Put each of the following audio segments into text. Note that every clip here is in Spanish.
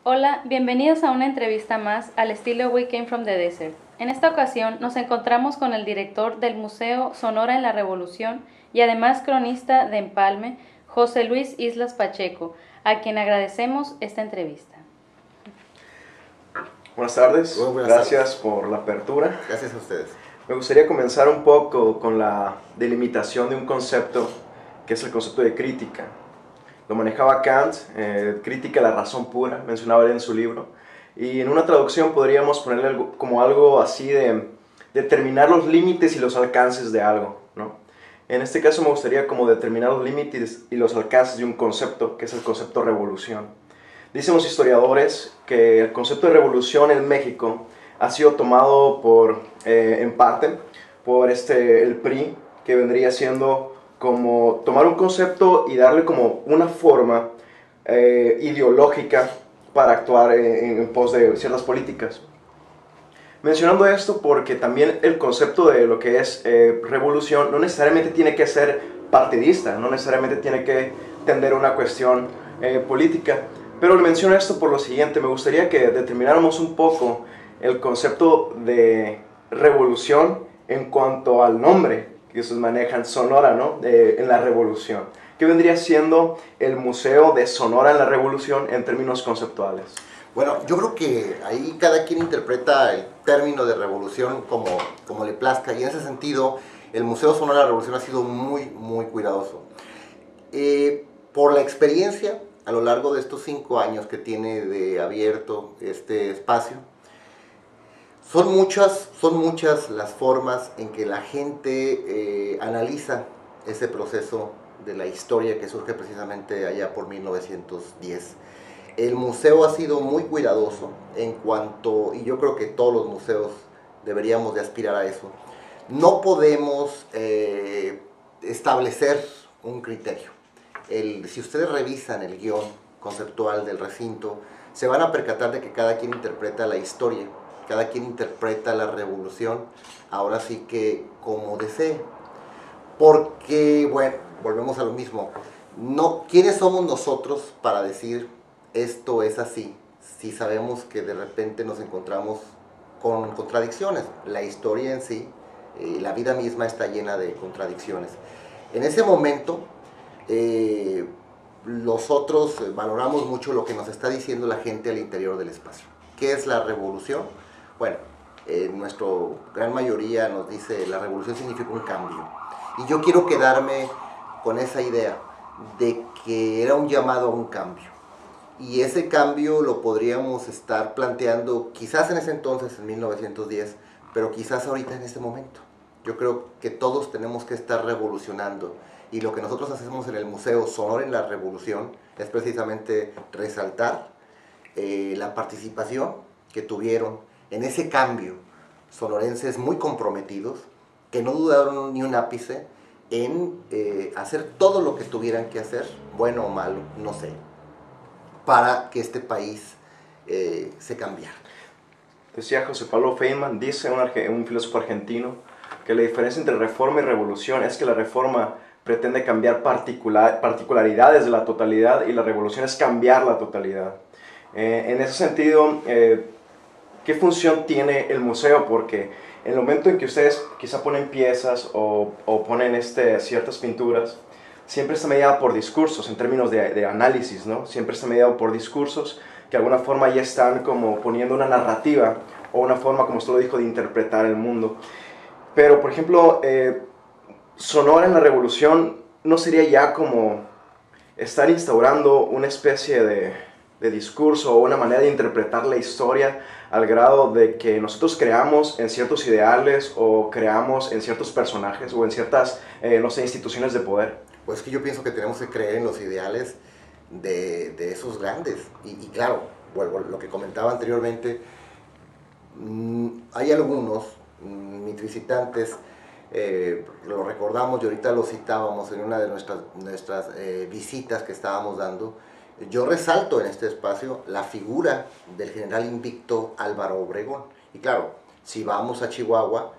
Hola, bienvenidos a una entrevista más al estilo We Came from the Desert. En esta ocasión nos encontramos con el director del Museo Sonora en la Revolución y además cronista de Empalme, José Luis Islas Pacheco, a quien agradecemos esta entrevista. Buenas tardes, Buenas gracias tardes. por la apertura. Gracias a ustedes. Me gustaría comenzar un poco con la delimitación de un concepto que es el concepto de crítica. Lo manejaba Kant, crítica a la razón pura, mencionaba él en su libro, y en una traducción podríamos ponerle como algo así de determinar los límites y los alcances de algo, ¿no? En este caso me gustaría como determinar los límites y los alcances de un concepto, que es el concepto revolución. Dicen los historiadores que el concepto de revolución en México ha sido tomado en parte por el PRI, que vendría siendo como tomar un concepto y darle como una forma ideológica para actuar en pos de ciertas políticas. Mencionando esto porque también el concepto de lo que es revolución no necesariamente tiene que ser partidista, no necesariamente tiene que tender a una cuestión política. Pero le menciono esto por lo siguiente, me gustaría que determináramos un poco el concepto de revolución en cuanto al nombre que se maneja en Sonora, ¿no? En la revolución. ¿Qué vendría siendo el Museo de Sonora en la Revolución en términos conceptuales? Bueno, yo creo que ahí cada quien interpreta el término de revolución como le plazca, y en ese sentido el Museo Sonora de la Revolución ha sido muy cuidadoso. Por la experiencia a lo largo de estos 5 años que tiene de abierto este espacio, son muchas las formas en que la gente analiza ese proceso de la historia que surge precisamente allá por 1910. El museo ha sido muy cuidadoso en cuanto, y yo creo que todos los museos deberíamos de aspirar a eso, no podemos establecer un criterio. Si ustedes revisan el guión conceptual del recinto, se van a percatar de que cada quien interpreta la historia, cada quien interpreta la revolución, ahora sí que como desee. Porque, bueno, volvemos a lo mismo. No, ¿quiénes somos nosotros para decir esto es así? Si sabemos que de repente nos encontramos con contradicciones. La historia en sí, la vida misma está llena de contradicciones. En ese momento, nosotros valoramos mucho lo que nos está diciendo la gente al interior del espacio. ¿Qué es la revolución? Bueno, nuestra gran mayoría nos dice la revolución significa un cambio. Y yo quiero quedarme con esa idea de que era un llamado a un cambio. Y ese cambio lo podríamos estar planteando quizás en ese entonces, en 1910, pero quizás ahorita en este momento. Yo creo que todos tenemos que estar revolucionando. Y lo que nosotros hacemos en el Museo Sonora en la Revolución es precisamente resaltar la participación que tuvieron en ese cambio sonorenses muy comprometidos, que no dudaron ni un ápice en hacer todo lo que tuvieran que hacer, bueno o malo, no sé, para que este país se cambiara. Decía José Pablo Feynman, dice un filósofo argentino, que la diferencia entre reforma y revolución es que la reforma pretende cambiar particularidades de la totalidad y la revolución es cambiar la totalidad. En ese sentido, ¿qué función tiene el museo? Porque en el momento en que ustedes quizá ponen piezas o ponen ciertas pinturas, siempre está mediada por discursos, en términos de análisis, ¿no? Siempre está mediado por discursos que de alguna forma ya están como poniendo una narrativa o una forma, como usted lo dijo, de interpretar el mundo. Pero, por ejemplo, Sonora en la Revolución no sería ya como estar instaurando una especie de discurso o una manera de interpretar la historia al grado de que nosotros creamos en ciertos ideales o creamos en ciertos personajes o en ciertas, no sé, instituciones de poder. Pues que yo pienso que tenemos que creer en los ideales de esos grandes. Y claro, vuelvo a lo que comentaba anteriormente, hay algunos, mis visitantes, lo recordamos y ahorita lo citábamos en una de nuestras visitas que estábamos dando. Yo resalto en este espacio la figura del general invicto Álvaro Obregón. Y claro, si vamos a Chihuahua,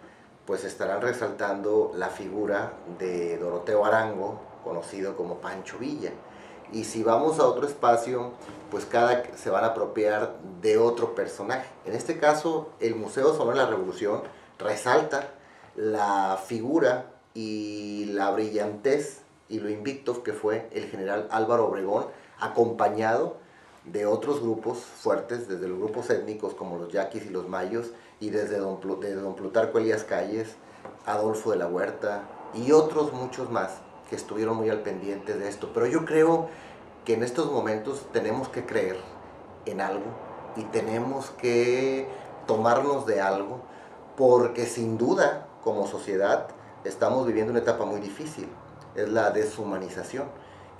pues estarán resaltando la figura de Doroteo Arango, conocido como Pancho Villa. Y si vamos a otro espacio, pues se van a apropiar de otro personaje. En este caso, el Museo Sonora de la Revolución resalta la figura y la brillantez y lo invicto que fue el general Álvaro Obregón, acompañado de otros grupos fuertes, desde los grupos étnicos como los yaquis y los mayos, y desde don Plutarco Elías Calles, Adolfo de la Huerta y otros muchos más que estuvieron muy al pendiente de esto. Pero yo creo que en estos momentos tenemos que creer en algo y tenemos que tomarnos de algo, porque sin duda como sociedad estamos viviendo una etapa muy difícil, es la deshumanización,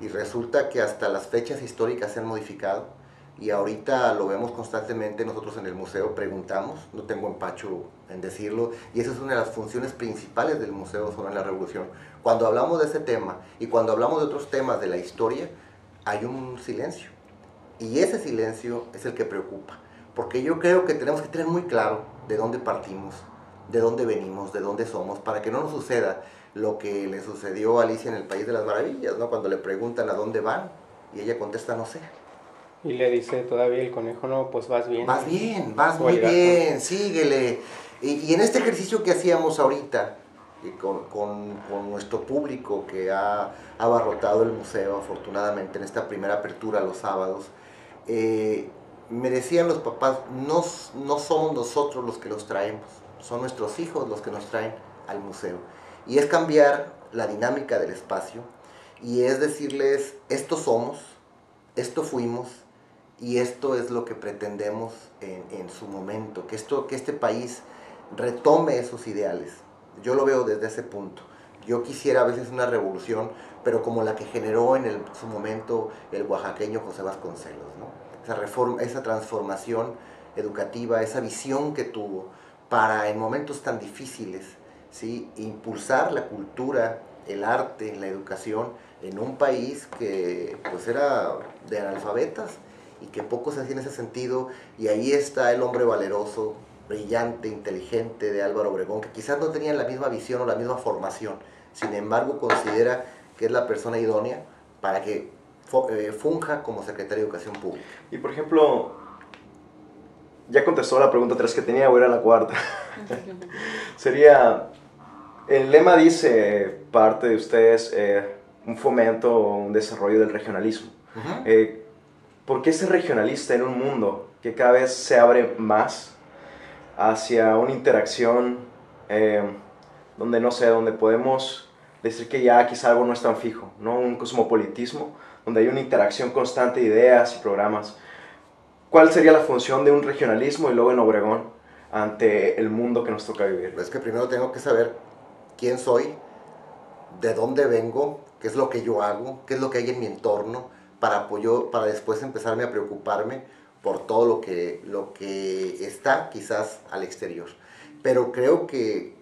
y resulta que hasta las fechas históricas se han modificado y ahorita lo vemos constantemente. Nosotros en el museo preguntamos, no tengo empacho en decirlo, y esa es una de las funciones principales del Museo Sonora de la Revolución. Cuando hablamos de ese tema y cuando hablamos de otros temas de la historia, hay un silencio, y ese silencio es el que preocupa, porque yo creo que tenemos que tener muy claro de dónde partimos, de dónde venimos, de dónde somos, para que no nos suceda lo que le sucedió a Alicia en el País de las Maravillas, ¿no? Cuando le preguntan a dónde van y ella contesta no sé. Y le dice todavía el conejo, no, pues vas bien. Vas muy bien, síguele. Y en este ejercicio que hacíamos ahorita, con nuestro público que ha abarrotado el museo, afortunadamente, en esta primera apertura los sábados, me decían los papás, no somos nosotros los que los traemos, son nuestros hijos los que nos traen al museo. Y es cambiar la dinámica del espacio, y es decirles, esto somos, esto fuimos, y esto es lo que pretendemos en su momento, que este país retome esos ideales. Yo lo veo desde ese punto. Yo quisiera a veces una revolución, pero como la que generó en su momento el oaxaqueño José Vasconcelos, ¿no? Esa transformación educativa, esa visión que tuvo para en momentos tan difíciles, ¿sí?, impulsar la cultura, el arte, la educación en un país que pues era de analfabetas y que poco se hacía en ese sentido. Y ahí está el hombre valeroso, brillante, inteligente de Álvaro Obregón, que quizás no tenía la misma visión o la misma formación, sin embargo considera que es la persona idónea para que funja como secretario de Educación Pública. Y por ejemplo, ya contestó la pregunta 3 que tenía, voy a ir a la cuarta. Sería, el lema dice, parte de ustedes, un fomento o un desarrollo del regionalismo. ¿Por qué ser regionalista en un mundo que cada vez se abre más hacia una interacción donde, no sé, donde podemos decir que ya quizá algo no es tan fijo, ¿no? Un cosmopolitismo, donde hay una interacción constante de ideas y programas? ¿Cuál sería la función de un regionalismo y luego en Obregón ante el mundo que nos toca vivir? Es que primero tengo que saber quién soy, de dónde vengo, qué es lo que yo hago, qué es lo que hay en mi entorno, para después empezarme a preocuparme por todo lo que está quizás al exterior. Pero creo que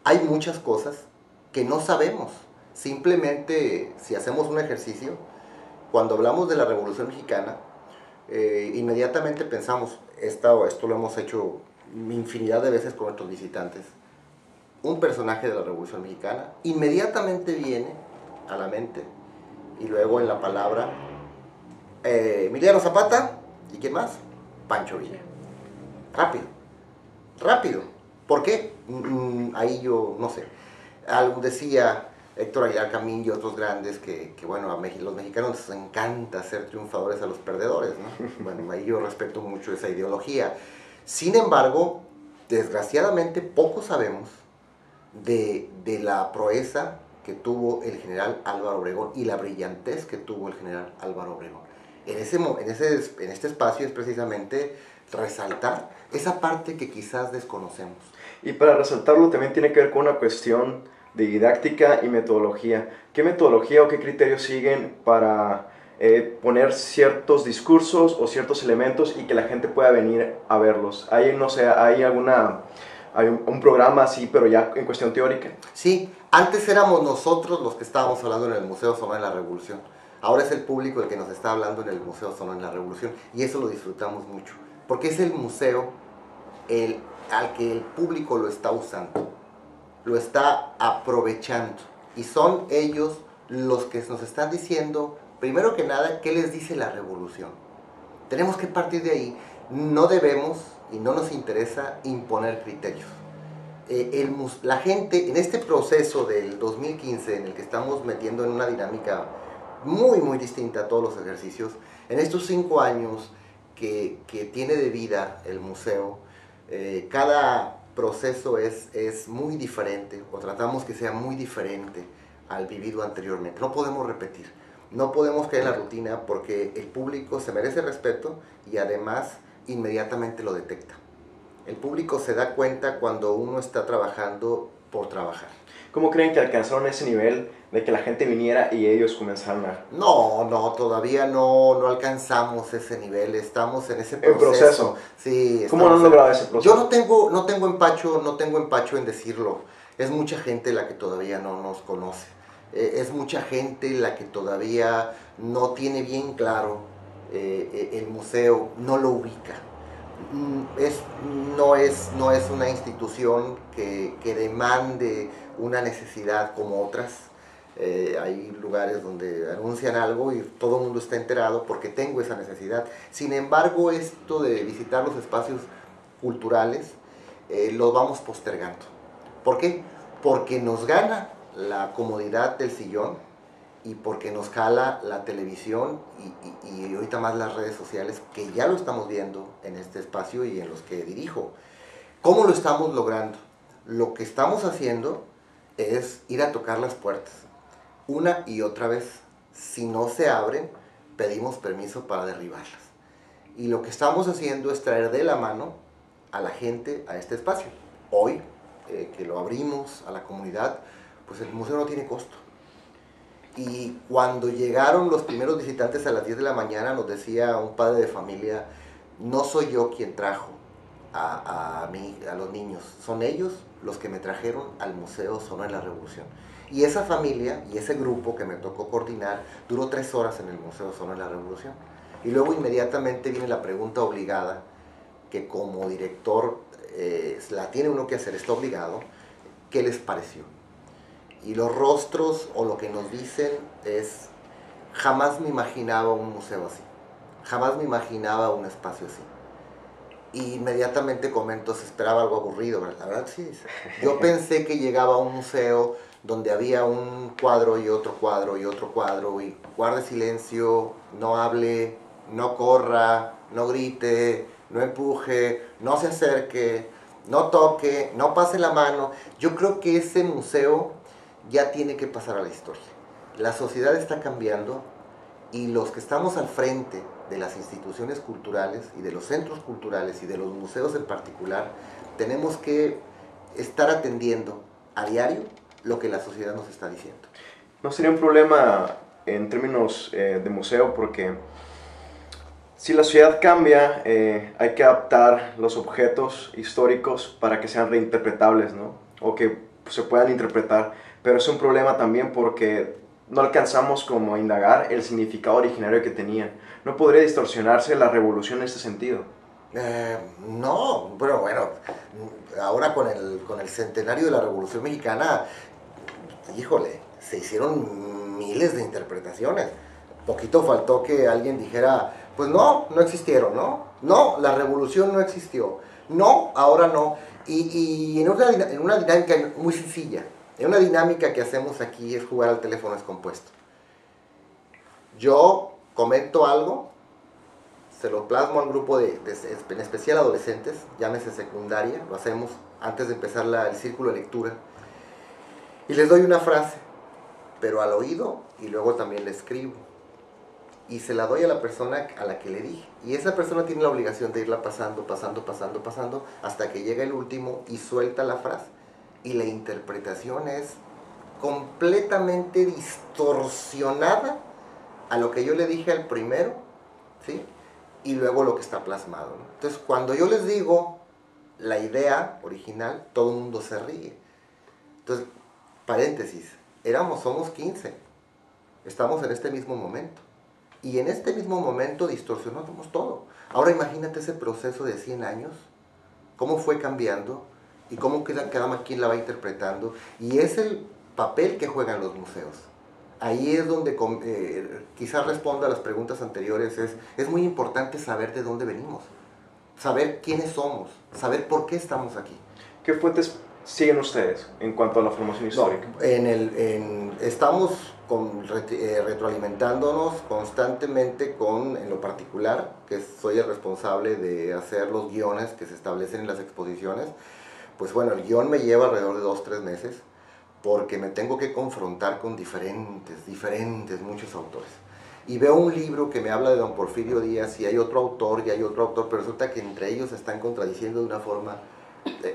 hay muchas cosas que no sabemos. Simplemente, si hacemos un ejercicio, cuando hablamos de la Revolución Mexicana, inmediatamente pensamos, esto lo hemos hecho infinidad de veces con nuestros visitantes, un personaje de la Revolución Mexicana, inmediatamente viene a la mente, y luego en la palabra, Emiliano Zapata, ¿y quién más? Pancho Villa. Rápido. ¿Por qué? Ahí yo no sé. Algo decía Héctor Aguilar Camín y otros grandes que bueno, a los mexicanos les encanta ser triunfadores a los perdedores, ¿no? Bueno, ahí yo respeto mucho esa ideología. Sin embargo, desgraciadamente poco sabemos de la proeza que tuvo el general Álvaro Obregón y la brillantez que tuvo el general Álvaro Obregón. En este espacio es precisamente resaltar esa parte que quizás desconocemos. Y para resaltarlo también tiene que ver con una cuestión de didáctica y metodología. ¿Qué metodología o qué criterios siguen para poner ciertos discursos o ciertos elementos y que la gente pueda venir a verlos? ¿Hay, no sé, hay un programa así, pero ya en cuestión teórica? Sí, antes éramos nosotros los que estábamos hablando en el Museo Sonora de la Revolución. Ahora es el público el que nos está hablando en el Museo Sonora de la Revolución, y eso lo disfrutamos mucho, porque es el museo al que el público lo está usando, lo está aprovechando, y son ellos los que nos están diciendo, primero que nada, qué les dice la revolución, Tenemos que partir de ahí. No debemos y no nos interesa imponer criterios. La gente en este proceso del 2015 en el que estamos metiendo en una dinámica muy muy distinta a todos los ejercicios, en estos 5 años que tiene de vida el museo, cada proceso es muy diferente, o tratamos que sea muy diferente al vivido anteriormente. No podemos repetir, no podemos caer en la rutina, porque el público se merece respeto y además inmediatamente lo detecta. El público se da cuenta cuando uno está trabajando por trabajar. ¿Cómo creen que alcanzaron ese nivel de que la gente viniera y ellos comenzaron a...? No, todavía no alcanzamos ese nivel, estamos en ese proceso. ¿El proceso? Sí. ¿Cómo han logrado ese proceso? Yo no tengo empacho en decirlo. Es mucha gente la que todavía no nos conoce. Es mucha gente la que todavía no tiene bien claro el museo, no lo ubica. No es una institución que demande una necesidad como otras. Hay lugares donde anuncian algo y todo el mundo está enterado porque tengo esa necesidad. Sin embargo, esto de visitar los espacios culturales lo vamos postergando. ¿Por qué? Porque nos gana la comodidad del sillón y porque nos jala la televisión y ahorita más las redes sociales, que ya lo estamos viendo en este espacio y en los que dirijo. ¿Cómo lo estamos logrando? Lo que estamos haciendo es ir a tocar las puertas una y otra vez. Si no se abren, pedimos permiso para derribarlas. Y lo que estamos haciendo es traer de la mano a la gente a este espacio. Hoy, que lo abrimos a la comunidad, pues el museo no tiene costo. Y cuando llegaron los primeros visitantes a las 10 de la mañana, nos decía un padre de familia: no soy yo quien trajo a los niños, son ellos los que me trajeron al Museo Sonora de la Revolución. Y esa familia y ese grupo que me tocó coordinar duró 3 horas en el Museo Sonora de la Revolución. Y luego inmediatamente viene la pregunta obligada, que como director la tiene uno que hacer, está obligado: ¿qué les pareció? Y los rostros o lo que nos dicen es: jamás me imaginaba un museo así, jamás me imaginaba un espacio así. Y inmediatamente comento: se esperaba algo aburrido, ¿verdad? La verdad sí. Yo pensé que llegaba a un museo donde había un cuadro y otro cuadro y otro cuadro, y guarde silencio, no hable, no corra, no grite, no empuje, no se acerque, no toque, no pase la mano. Yo creo que ese museo ya tiene que pasar a la historia. La sociedad está cambiando y los que estamos al frente de las instituciones culturales y de los centros culturales y de los museos en particular, tenemos que estar atendiendo a diario lo que la sociedad nos está diciendo. No sería un problema en términos de museo, porque si la sociedad cambia, hay que adaptar los objetos históricos para que sean reinterpretables, ¿no? O que se puedan interpretar. Pero es un problema también porque no alcanzamos como a indagar el significado originario que tenían. ¿No podría distorsionarse la revolución en este sentido? No, pero bueno, ahora con el centenario de la Revolución Mexicana, híjole, se hicieron miles de interpretaciones. Poquito faltó que alguien dijera: pues no existieron, no, la revolución no existió, no, ahora no. Y en una dinámica muy sencilla, en una dinámica que hacemos aquí, es jugar al teléfono descompuesto. Yo comento algo, se lo plasmo al grupo en especial adolescentes, llámese secundaria, lo hacemos antes de empezar el círculo de lectura, y les doy una frase, pero al oído, y luego también la escribo, y se la doy a la persona a la que le dije, y esa persona tiene la obligación de irla pasando, hasta que llega el último y suelta la frase, y la interpretación es completamente distorsionada a lo que yo le dije al primero, ¿sí? Y luego lo que está plasmado, ¿no? Entonces, cuando yo les digo la idea original, todo el mundo se ríe. Entonces, paréntesis, somos 15, estamos en este mismo momento. Y en este mismo momento distorsionamos todo. Ahora imagínate ese proceso de 100 años, cómo fue cambiando y cómo cada quien la va interpretando. Y es el papel que juegan los museos. Ahí es donde quizás responda a las preguntas anteriores, es muy importante saber de dónde venimos, saber quiénes somos, saber por qué estamos aquí. ¿Qué fuentes siguen ustedes en cuanto a la formación histórica? Estamos retroalimentándonos constantemente en lo particular, que soy el responsable de hacer los guiones que se establecen en las exposiciones. Pues bueno, el guión me lleva alrededor de 2-3 meses, porque me tengo que confrontar con muchos autores. Y veo un libro que me habla de don Porfirio Díaz y hay otro autor, pero resulta que entre ellos se están contradiciendo de una forma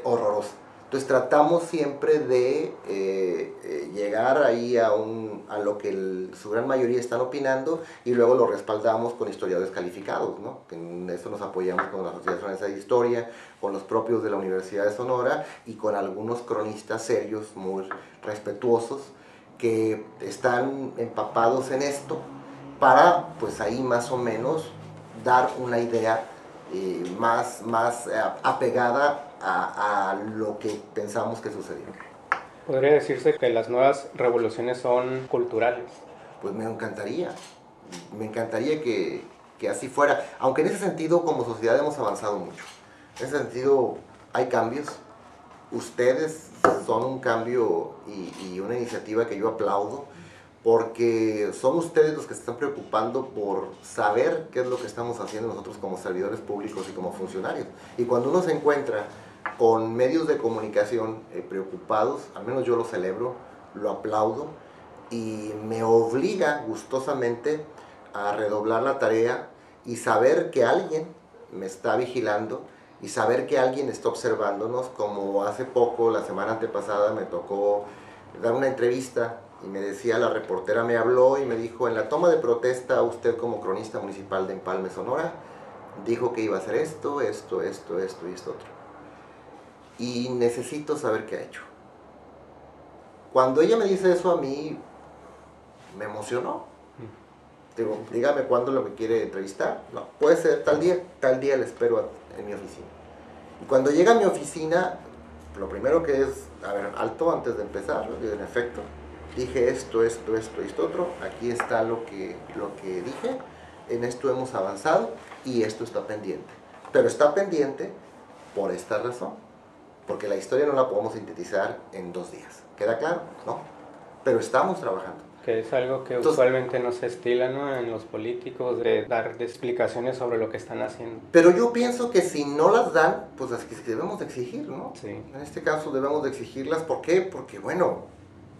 horrorosa. Entonces tratamos siempre de llegar ahí a lo que su gran mayoría están opinando y luego lo respaldamos con historiadores calificados, ¿no? En eso nos apoyamos con la Sociedad Sonora de Historia, con los propios de la Universidad de Sonora y con algunos cronistas serios, muy respetuosos, que están empapados en esto para, pues ahí más o menos, dar una idea más apegada a lo que pensamos que sucedió. ¿Podría decirse que las nuevas revoluciones son culturales? Pues me encantaría que así fuera, aunque en ese sentido como sociedad hemos avanzado mucho. En ese sentido hay cambios, ustedes son un cambio y una iniciativa que yo aplaudo, porque son ustedes los que se están preocupando por saber qué es lo que estamos haciendo nosotros como servidores públicos y como funcionarios. Y cuando uno se encuentra con medios de comunicación preocupados, al menos yo lo celebro, lo aplaudo y me obliga gustosamente a redoblar la tarea y saber que alguien me está vigilando y saber que alguien está observándonos, como hace poco, la semana antepasada, me tocó dar una entrevista y me decía, la reportera me habló y me dijo, en la toma de protesta usted como cronista municipal de Empalme, Sonora, dijo que iba a hacer esto y esto otro. Y necesito saber qué ha hecho. Cuando ella me dice eso a mí, me emocionó. Digo, dígame cuándo lo me quiere entrevistar. No, puede ser tal día le espero en mi oficina. Y cuando llega a mi oficina, lo primero que es, a ver, alto antes de empezar, en efecto, dije esto otro, aquí está lo que dije, en esto hemos avanzado y esto está pendiente. Pero está pendiente por esta razón, porque la historia no la podemos sintetizar en 2 días. ¿Queda claro? No. Pero estamos trabajando. Que es algo que usualmente no se estila, ¿no?, en los políticos, de dar explicaciones sobre lo que están haciendo. Pero yo pienso que si no las dan, pues las que debemos de exigir, ¿no? Sí. En este caso debemos de exigirlas. ¿Por qué? Porque, bueno,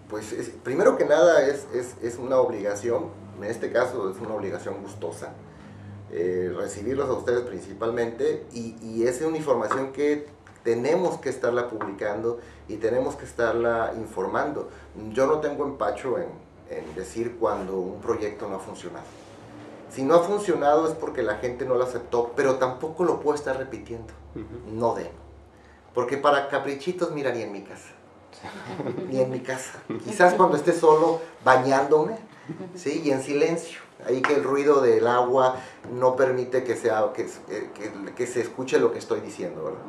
pues primero que nada es una obligación, en este caso es una obligación gustosa, recibirlos a ustedes principalmente, y es una información que tenemos que estarla publicando y tenemos que estarla informando. Yo no tengo empacho en decir cuando un proyecto no ha funcionado. Si no ha funcionado es porque la gente no lo aceptó, pero tampoco lo puedo estar repitiendo. No debo. Porque para caprichitos, mira, ni en mi casa. Ni en mi casa. Quizás cuando esté solo bañándome, ¿sí? Y en silencio. Ahí que el ruido del agua no permite que se escuche lo que estoy diciendo, ¿verdad?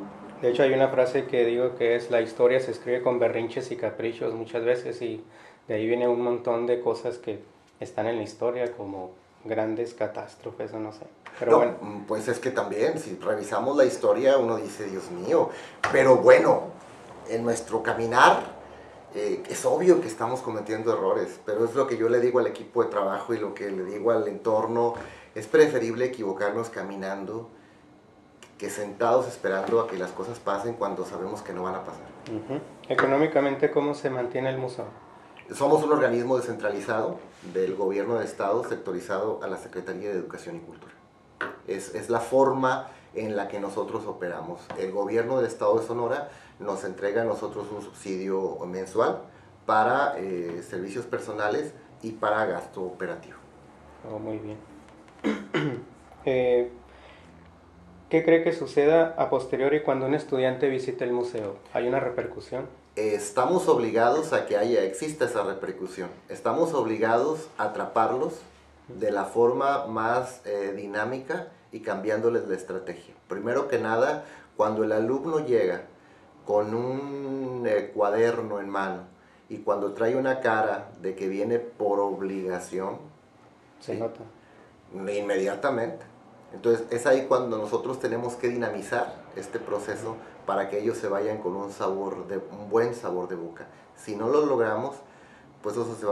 De hecho, hay una frase que digo que es: la historia se escribe con berrinches y caprichos muchas veces, y de ahí viene un montón de cosas que están en la historia, como grandes catástrofes o no sé. Pero no, bueno. Pues es que también, si revisamos la historia, uno dice, Dios mío, pero bueno, en nuestro caminar es obvio que estamos cometiendo errores, pero es lo que yo le digo al equipo de trabajo y lo que le digo al entorno: es preferible equivocarnos caminando que sentados esperando a que las cosas pasen cuando sabemos que no van a pasar. Económicamente, ¿cómo se mantiene el museo? Somos un organismo descentralizado del gobierno del estado, sectorizado a la Secretaría de Educación y Cultura. Es la forma en la que nosotros operamos. El gobierno del estado de Sonora nos entrega a nosotros un subsidio mensual para servicios personales y para gasto operativo. Oh, muy bien. ¿Qué cree que suceda a posteriori cuando un estudiante visite el museo? ¿Hay una repercusión? Estamos obligados a que exista esa repercusión. Estamos obligados a atraparlos de la forma más dinámica y cambiándoles la estrategia. Primero que nada, cuando el alumno llega con un cuaderno en mano y cuando trae una cara de que viene por obligación, Se ¿sí? nota. Inmediatamente. Entonces es ahí cuando nosotros tenemos que dinamizar este proceso para que ellos se vayan con un buen sabor de boca. Si no lo logramos, pues eso se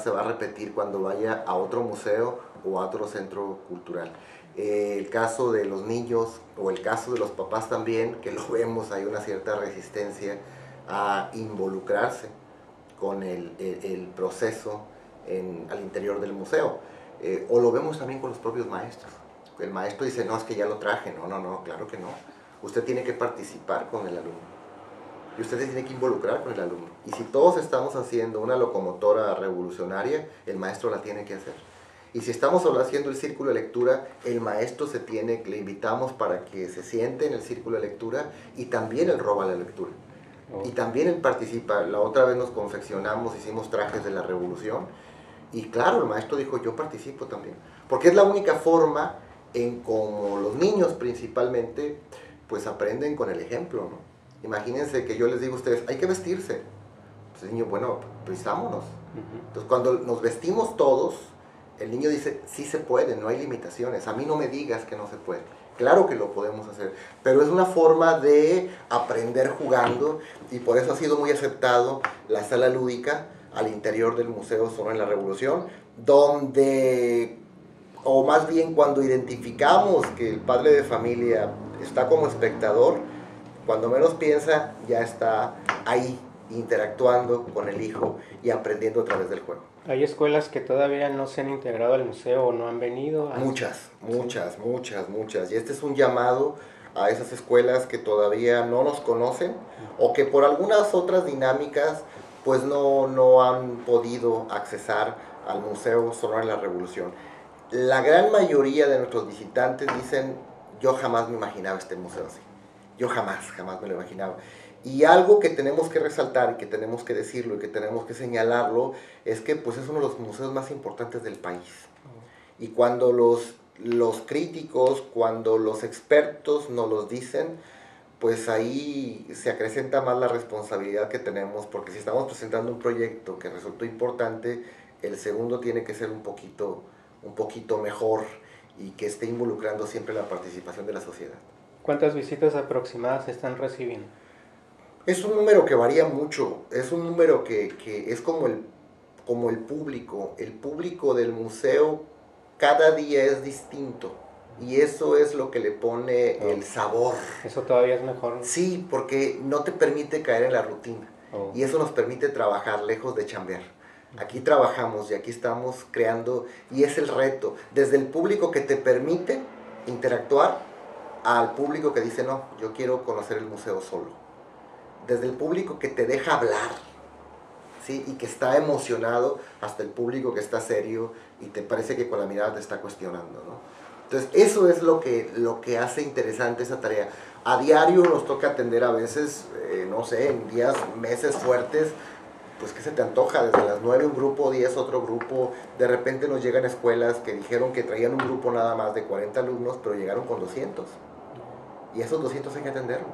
va a repetir cuando vaya a otro museo o a otro centro cultural. El caso de los niños o el caso de los papás también, que lo vemos, hay una cierta resistencia a involucrarse con el proceso al interior del museo. O lo vemos también con los propios maestros. El maestro dice, no, es que ya lo traje. No, claro que no. Usted tiene que participar con el alumno. Y usted se tiene que involucrar con el alumno. Y si todos estamos haciendo una locomotora revolucionaria, el maestro la tiene que hacer. Y si estamos haciendo el círculo de lectura, el maestro le invitamos para que se siente en el círculo de lectura y también él roba la lectura. Y también él participa. La otra vez nos confeccionamos, hicimos trajes de la revolución. Y claro, el maestro dijo, yo participo también. Porque es la única forma en como los niños principalmente, pues aprenden con el ejemplo, ¿no? Imagínense que yo les digo a ustedes, hay que vestirse. Pues el niño, bueno, pues vistámonos. Entonces cuando nos vestimos todos, el niño dice, sí se puede, no hay limitaciones. A mí no me digas que no se puede. Claro que lo podemos hacer, pero es una forma de aprender jugando y por eso ha sido muy aceptado la sala lúdica al interior del Museo Sonora en la Revolución, donde, o más bien cuando identificamos que el padre de familia está como espectador, cuando menos piensa ya está ahí interactuando con el hijo y aprendiendo a través del juego. ¿Hay escuelas que todavía no se han integrado al museo o no han venido? Muchas. Y este es un llamado a esas escuelas que todavía no nos conocen o que por algunas otras dinámicas pues no han podido accesar al Museo Sonora en la Revolución. La gran mayoría de nuestros visitantes dicen, yo jamás me imaginaba este museo así. Yo jamás me lo imaginaba. Y algo que tenemos que resaltar y que tenemos que decirlo y que tenemos que señalarlo es que pues es uno de los museos más importantes del país. Y cuando los críticos, cuando los expertos nos los dicen, pues ahí se acrecenta más la responsabilidad que tenemos, porque si estamos presentando un proyecto que resultó importante, el segundo tiene que ser un poquito mejor y que esté involucrando siempre la participación de la sociedad. ¿Cuántas visitas aproximadas están recibiendo? Es un número que varía mucho, es un número que es como el público del museo cada día es distinto y eso es lo que le pone el sabor. Eso todavía es mejor, ¿no? Sí, porque no te permite caer en la rutina y eso nos permite trabajar lejos de chambear. Aquí trabajamos y aquí estamos creando y es el reto, desde el público que te permite interactuar al público que dice no, yo quiero conocer el museo solo. Desde el público que te deja hablar, ¿sí? Y que está emocionado, hasta el público que está serio y te parece que con la mirada te está cuestionando, ¿no? Entonces, eso es lo que hace interesante esa tarea. A diario nos toca atender a veces, no sé, en días, meses fuertes, pues ¿qué se te antoja? Desde las 9 un grupo, 10 otro grupo, de repente nos llegan escuelas que dijeron que traían un grupo nada más de 40 alumnos, pero llegaron con 200. Y esos 200 hay que atenderlos.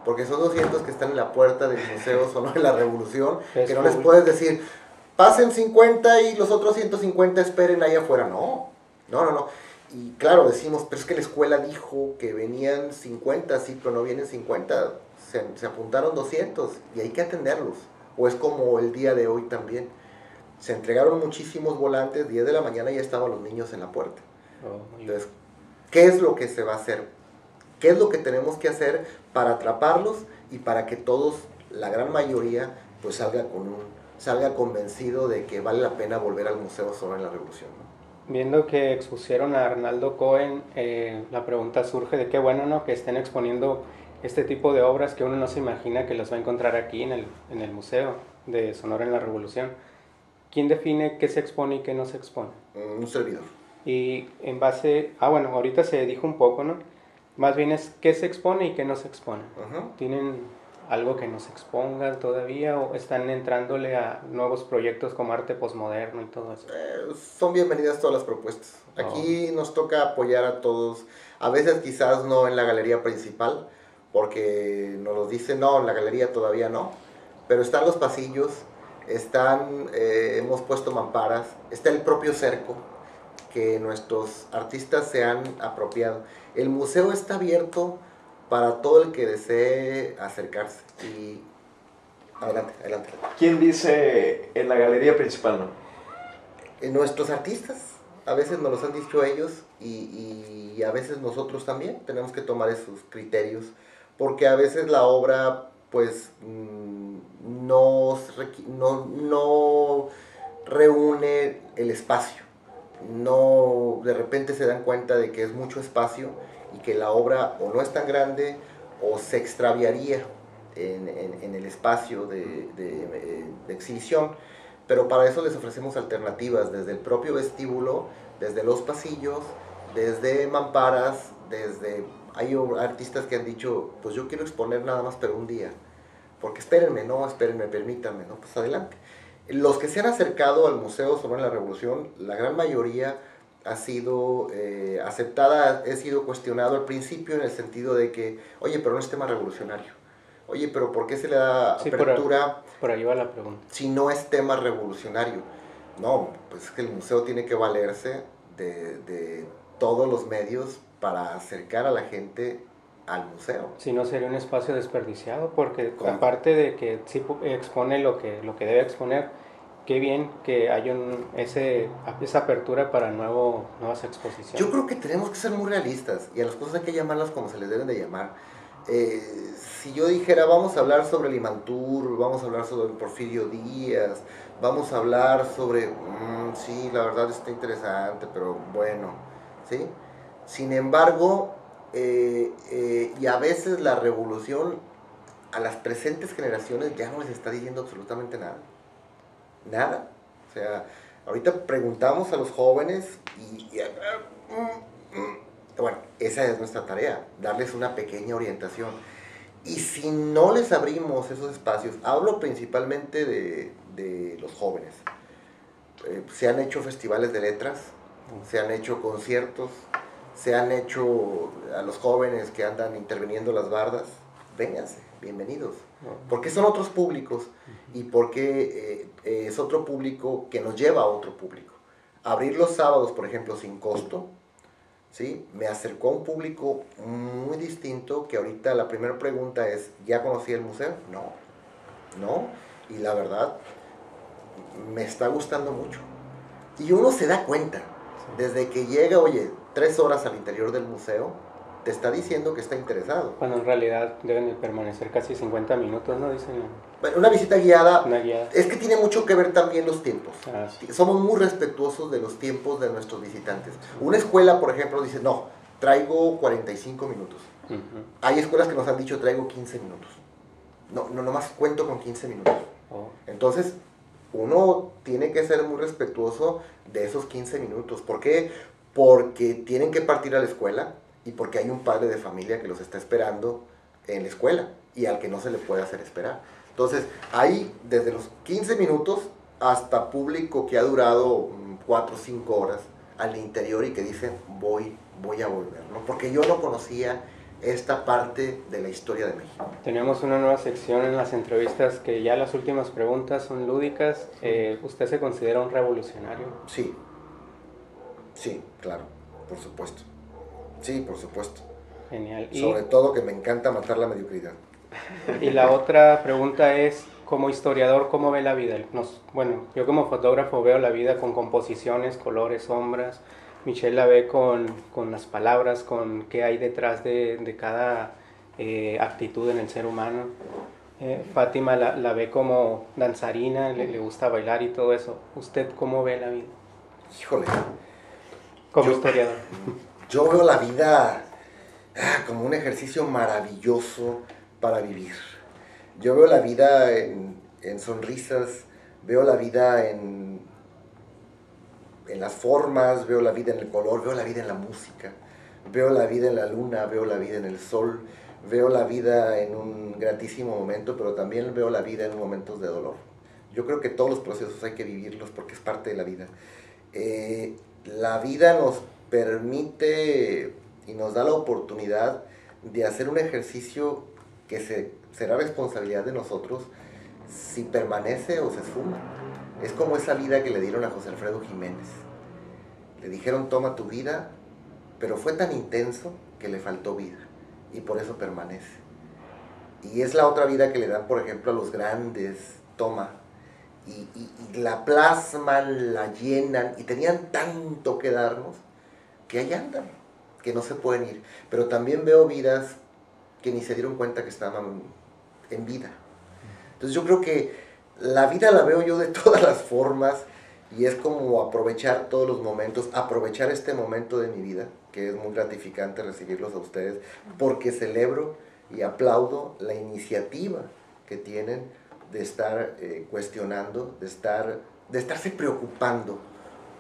Porque son 200 que están en la puerta del Museo Sonora en la Revolución, que no les puedes decir, pasen 50 y los otros 150 esperen ahí afuera. No. Y claro, decimos, pero es que la escuela dijo que venían 50, sí, pero no vienen 50, se apuntaron 200 y hay que atenderlos. O es como el día de hoy también. Se entregaron muchísimos volantes, 10 de la mañana ya estaban los niños en la puerta. Entonces, ¿qué es lo que se va a hacer? ¿Qué es lo que tenemos que hacer para atraparlos y para que todos, la gran mayoría, pues salga convencido de que vale la pena volver al Museo Sonora en la Revolución, ¿no? Viendo que expusieron a Arnaldo Cohen, la pregunta surge de qué bueno, ¿no?, que estén exponiendo este tipo de obras que uno no se imagina que los va a encontrar aquí en el Museo de Sonora en la Revolución. ¿Quién define qué se expone y qué no se expone? Un servidor. Y en base, bueno, ahorita se dijo un poco, ¿no? Más bien es qué se expone y qué no se expone. ¿Tienen algo que no se exponga todavía o están entrándole a nuevos proyectos como arte posmoderno y todo eso? Son bienvenidas todas las propuestas. Aquí nos toca apoyar a todos. A veces quizás no en la galería principal, porque nos lo dicen, no, en la galería todavía no. Pero están los pasillos hemos puesto mamparas, está el propio cerco que nuestros artistas se han apropiado. El museo está abierto para todo el que desee acercarse. Y adelante, adelante. ¿Quién dice en la galería principal, no? Nuestros artistas, a veces nos los han dicho ellos y a veces nosotros también tenemos que tomar esos criterios, porque a veces la obra pues no reúne el espacio. No, de repente se dan cuenta de que es mucho espacio y que la obra o no es tan grande o se extraviaría en el espacio de exhibición, pero para eso les ofrecemos alternativas desde el propio vestíbulo, desde los pasillos, desde mamparas, hay artistas que han dicho, pues yo quiero exponer nada más pero un día, porque espérenme, permítanme, no, pues adelante. Los que se han acercado al Museo Sonora de la Revolución, la gran mayoría ha sido aceptada, ha sido cuestionado al principio en el sentido de que, oye, pero no es tema revolucionario. Oye, pero ¿por qué se le da apertura? Por ahí va la pregunta. Si no es tema revolucionario. No, pues es que el museo tiene que valerse de todos los medios para acercar a la gente al museo. Si no, sería un espacio desperdiciado, porque aparte de que sí expone lo que debe exponer, qué bien que hay esa apertura para nuevas exposiciones. Yo creo que tenemos que ser muy realistas y a las cosas hay que llamarlas como se les deben de llamar. Si yo dijera, vamos a hablar sobre el Imantur, vamos a hablar sobre Porfirio Díaz, vamos a hablar sobre, sí, la verdad está interesante, pero bueno, ¿sí? Sin embargo, y a veces la revolución a las presentes generaciones ya no les está diciendo absolutamente nada. Nada. O sea, ahorita preguntamos a los jóvenes bueno, esa es nuestra tarea, darles una pequeña orientación. Y si no les abrimos esos espacios, hablo principalmente de los jóvenes. Se han hecho festivales de letras, se han hecho conciertos, se han hecho a los jóvenes que andan interviniendo las bardas, vénganse, bienvenidos. Porque son otros públicos y porque es otro público que nos lleva a otro público. Abrir los sábados, por ejemplo, sin costo, ¿sí? Me acercó a un público muy distinto que ahorita la primera pregunta es, ¿ya conocí el museo? No, y la verdad me está gustando mucho. Y uno se da cuenta, desde que llega, oye, 3 horas al interior del museo, te está diciendo que está interesado. Cuando en realidad deben de permanecer casi 50 minutos, ¿no? Dicen. Bueno, una visita guiada, Una guiada. Es que tiene mucho que ver también los tiempos. Sí. Somos muy respetuosos de los tiempos de nuestros visitantes. Una escuela, por ejemplo, dice, no, traigo 45 minutos. Hay escuelas que nos han dicho, traigo 15 minutos. No, nomás cuento con 15 minutos. Entonces, uno tiene que ser muy respetuoso de esos 15 minutos. ¿Por qué? Porque tienen que partir a la escuela y porque hay un padre de familia que los está esperando en la escuela y al que no se le puede hacer esperar. Entonces, hay desde los 15 minutos hasta público que ha durado 4 o 5 horas al interior y que dicen, voy a volver, ¿no? Porque yo no conocía esta parte de la historia de México. Tenemos una nueva sección en las entrevistas que ya las últimas preguntas son lúdicas. ¿Usted se considera un revolucionario? Sí, claro, por supuesto. Sí, por supuesto. Genial. Sobre todo que me encanta matar la mediocridad. Y la otra pregunta es, como historiador, ¿cómo ve la vida? Bueno, yo como fotógrafo veo la vida con composiciones, colores, sombras. Michelle la ve con las palabras, con qué hay detrás de cada actitud en el ser humano. Fátima la ve como danzarina, le gusta bailar y todo eso. ¿Usted cómo ve la vida? Híjole. Como historiador. Yo veo la vida como un ejercicio maravilloso para vivir. Yo veo la vida en sonrisas, veo la vida en las formas, veo la vida en el color, veo la vida en la música, veo la vida en la luna, veo la vida en el sol, veo la vida en un gratísimo momento, pero también veo la vida en momentos de dolor. Yo creo que todos los procesos hay que vivirlos porque es parte de la vida. La vida nos permite y nos da la oportunidad de hacer un ejercicio que será responsabilidad de nosotros, si permanece o se esfuma. Es como esa vida que le dieron a José Alfredo Jiménez. Le dijeron toma tu vida, pero fue tan intenso que le faltó vida y por eso permanece. Y es la otra vida que le dan, por ejemplo, a los grandes, toma, y la plasman, la llenan, y tenían tanto que darnos, que ahí andan, que no se pueden ir. Pero también veo vidas que ni se dieron cuenta que estaban en vida. Entonces yo creo que la vida la veo yo de todas las formas, y es como aprovechar todos los momentos, aprovechar este momento de mi vida, que es muy gratificante recibirlos a ustedes, porque celebro y aplaudo la iniciativa que tienen de estar cuestionando, de estarse preocupando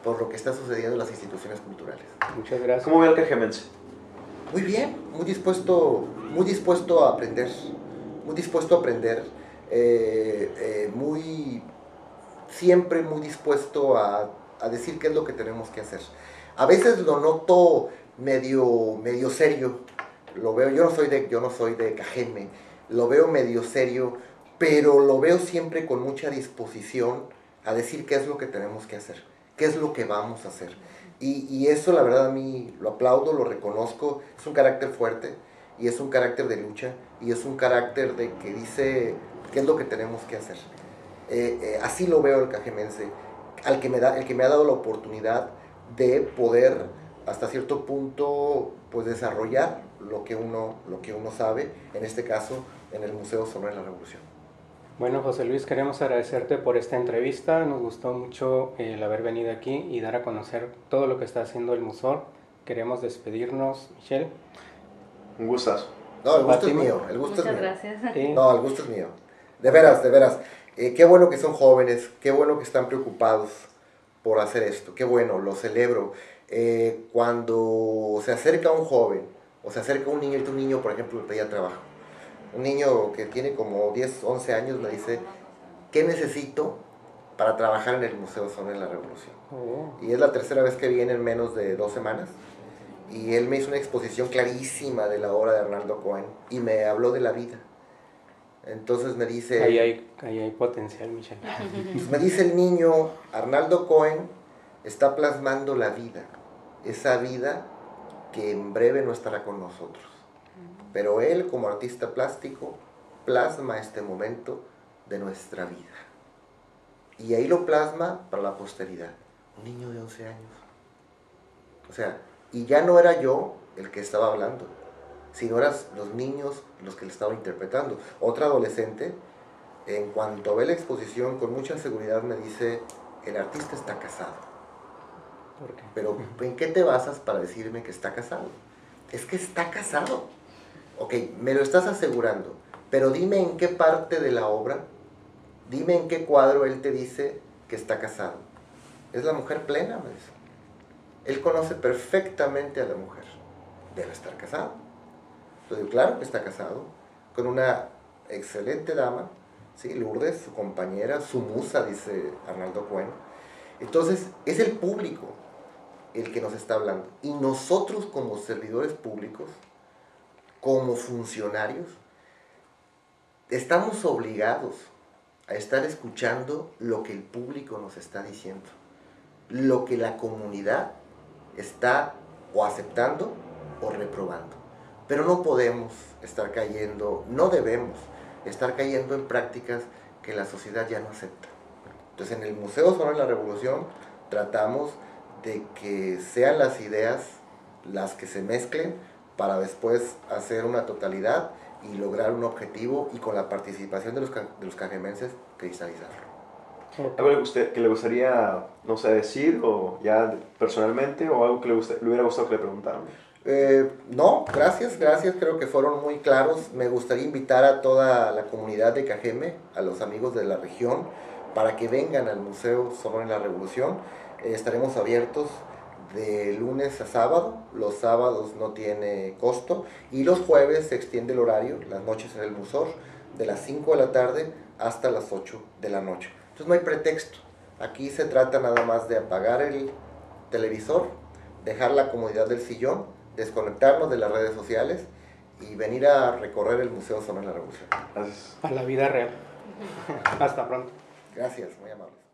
por lo que está sucediendo en las instituciones culturales. Muchas gracias. ¿Cómo ve al cajemense? Muy bien, muy dispuesto a aprender, siempre muy dispuesto a decir qué es lo que tenemos que hacer. A veces lo noto medio serio, lo veo, yo no soy de Cajeme, lo veo medio serio, pero lo veo siempre con mucha disposición a decir qué es lo que tenemos que hacer, qué es lo que vamos a hacer. Y eso la verdad a mí lo aplaudo, lo reconozco, es un carácter fuerte y es un carácter de lucha y es un carácter de que dice qué es lo que tenemos que hacer. Así lo veo el cajemense, el que me ha dado la oportunidad de poder hasta cierto punto pues desarrollar lo que uno sabe, en este caso en el Museo Sonora de la Revolución. Bueno, José Luis, queremos agradecerte por esta entrevista. Nos gustó mucho el haber venido aquí y dar a conocer todo lo que está haciendo el museo. Queremos despedirnos, Michelle. Un gustazo. No, el gusto es mío. Muchas gracias. Sí. No, el gusto es mío. De veras. Qué bueno que son jóvenes, qué bueno que están preocupados por hacer esto. Qué bueno, lo celebro. Cuando se acerca un joven o se acerca un niño, por ejemplo, le pedía trabajo. Un niño que tiene como 10, 11 años me dice, ¿qué necesito para trabajar en el Museo Sonora de la Revolución? Oh. Y es la tercera vez que viene en menos de 2 semanas. Y él me hizo una exposición clarísima de la obra de Arnaldo Cohen y me habló de la vida. Entonces me dice... Ahí hay potencial, Michelle. Pues me dice el niño, Arnaldo Cohen está plasmando la vida, esa vida que en breve no estará con nosotros. Pero él, como artista plástico, plasma este momento de nuestra vida. Y ahí lo plasma para la posteridad. Un niño de 11 años. O sea, y ya no era yo el que estaba hablando, sino eran los niños los que le estaba interpretando. Otra adolescente, en cuanto ve la exposición, con mucha seguridad me dice, el artista está casado. ¿Por qué? Pero, ¿en qué te basas para decirme que está casado? Es que está casado. Ok, me lo estás asegurando, pero dime en qué parte de la obra, dime en qué cuadro él te dice que está casado. Es la mujer plena, me dice. Él conoce perfectamente a la mujer. Debe estar casado. Entonces, claro que está casado, con una excelente dama, ¿sí? Lourdes, su compañera, su musa, dice Arnaldo Cohen. Entonces, es el público el que nos está hablando. Y nosotros como servidores públicos, como funcionarios, estamos obligados a estar escuchando lo que el público nos está diciendo, lo que la comunidad está o aceptando o reprobando. Pero no podemos estar cayendo, no debemos estar cayendo en prácticas que la sociedad ya no acepta. Entonces en el Museo Sonora de la Revolución tratamos de que sean las ideas las que se mezclen para después hacer una totalidad y lograr un objetivo y con la participación de los cajemenses cristalizarlo. ¿Algo que le gustaría, no sé, decir o ya personalmente o algo que le hubiera gustado que le preguntaran? No, gracias, creo que fueron muy claros. Me gustaría invitar a toda la comunidad de Cajeme, a los amigos de la región, para que vengan al Museo Sonora de la Revolución. Estaremos abiertos de lunes a sábado, los sábados no tiene costo y los jueves se extiende el horario, las noches en el Musor, de las 5 de la tarde hasta las 8 de la noche. Entonces no hay pretexto, aquí se trata nada más de apagar el televisor, dejar la comodidad del sillón, desconectarnos de las redes sociales y venir a recorrer el Museo Sonora de la Revolución. Gracias. A la vida real. Hasta pronto. Gracias, muy amables.